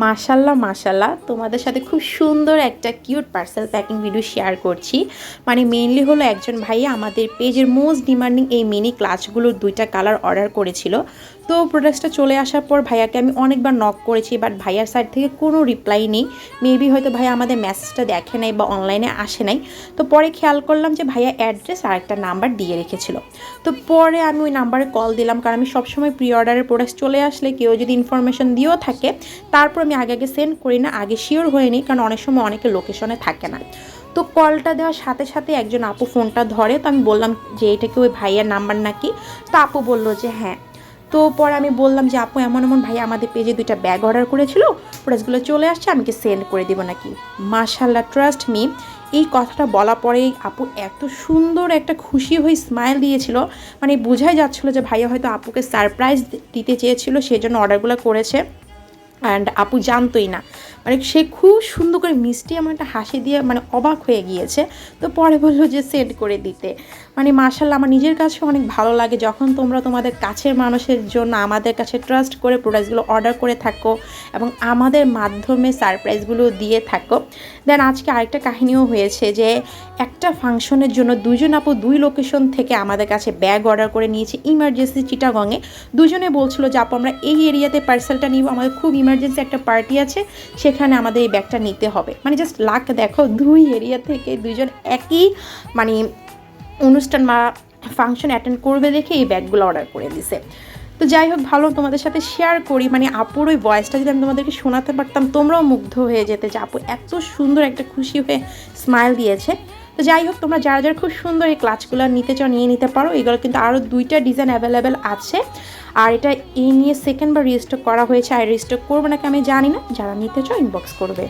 মাশাল্লাহ মাশাল্লাহ, তোমাদের সাথে খুব সুন্দর একটা cute parcel packing video share করছি। মানে মেইনলি হলো একজন ভাইয়া আমাদের পেজের মোস্ট ডিমান্ডিং এই মিনি ক্লাচগুলোর 2টা কালার অর্ডার করেছিল। তো প্রোডাক্টটা চলে আসার পর ভাইয়াকে আমি অনেকবার নক করেছি, বাট ভাইয়ার সাইড থেকে কোনো রিপ্লাই নেই। মেবি হয়তো ভাইয়া আমাদের মেসেজটা দেখে নাই বা অনলাইনে আসে নাই। তো পরে খেয়াল করলাম যে ভাইয়া অ্যাড্রেস আর একটা নাম্বার দিয়ে রেখেছিল। তো পরে আমি ওই নাম্বারে কল দিলাম, কারণ আমি সবসময় প্রি অর্ডারের প্রোডাক্ট চলে আসলে কেউ যদি ইনফরমেশন দিয়েও থাকে তারপর আমি আগে সেন্ড করি না, আগে শিওর হয়ে নিই, কারণ অনেক সময় অনেকে লোকেশনে থাকে না। তো কলটা দেওয়ার সাথে সাথে একজন আপু ফোনটা ধরে। তো আমি বললাম যে এটা কি ওই ভাইয়ার নাম্বার নাকি? তো আপু বলল যে হ্যাঁ। তো পরে আমি বললাম যে আপু এমন এমন ভাইয়া আমাদের পেজে 2টা ব্যাগ অর্ডার করেছিল, প্রোডাক্টসগুলো চলে আসছে, আমি কি সেন্ড করে দিব নাকি? মাশাল্লাহ, ট্রাস্ট মি, এই কথাটা বলা পরেই আপু এত সুন্দর একটা খুশি হয়ে স্মাইল দিয়েছিল। মানে বোঝাই যাচ্ছিলো যে ভাইয়া হয়তো আপুকে সারপ্রাইজ দিতে চেয়েছিল, সেই জন্য অর্ডারগুলো করেছে। অ্যান্ড আপু জানতোই না, মানে সে খুব সুন্দর করে মিষ্টি এমন একটা হাসি দিয়ে মানে অবাক হয়ে গিয়েছে। তো পরে বললো যে সেন্ড করে দিতে। মানে মাশাল্লাহ, আমার নিজের কাছে অনেক ভালো লাগে যখন তোমরা তোমাদের কাছের মানুষের জন্য আমাদের কাছে ট্রাস্ট করে প্রোডাক্টসগুলো অর্ডার করে থাকো এবং আমাদের মাধ্যমে সারপ্রাইজগুলো দিয়ে থাকো। দেন আজকে আরেকটা কাহিনীও হয়েছে যে একটা ফাংশনের জন্য 2জন আপু 2 লোকেশন থেকে আমাদের কাছে ব্যাগ অর্ডার করে নিয়েছে, ইমার্জেন্সি চিটাগংয়ে। দুজনে বলছিল যে আপু আমরা এই এরিয়াতে পার্সেলটা নিব, আমাদের খুব ইমার্জেন্সি একটা পার্টি আছে, সেখানে আমাদের এই ব্যাগটা নিতে হবে। মানে জাস্ট লাক দেখো, 2 এরিয়া থেকে 2জন একই মানে অনুষ্ঠান বা ফাংশন অ্যাটেন্ড করবে দেখে এই ব্যাগগুলো অর্ডার করে দিছে। তো যাই হোক, ভালো তোমাদের সাথে শেয়ার করি। মানে আপুর ওই ভয়েসটা যদি আমি তোমাদেরকে শোনাতে পারতাম তোমরাও মুগ্ধ হয়ে যেতে যে আপু এত সুন্দর একটা খুশি হয়ে স্মাইল দিয়েছে। তো যাই হোক, তোমরা যারা যারা খুব সুন্দর এই ক্লাচগুলো নিতে চাও নিয়ে নিতে পারো। এগুলো কিন্তু আরও 2টা ডিজাইন অ্যাভেলেবেল আছে। আর এটা এই নিয়ে সেকেন্ডবার রিস্টক করা হয়েছে, আর রিস্টক করবে নাকি আমি জানি না। যারা নিতে চাও ইনবক্স করবে।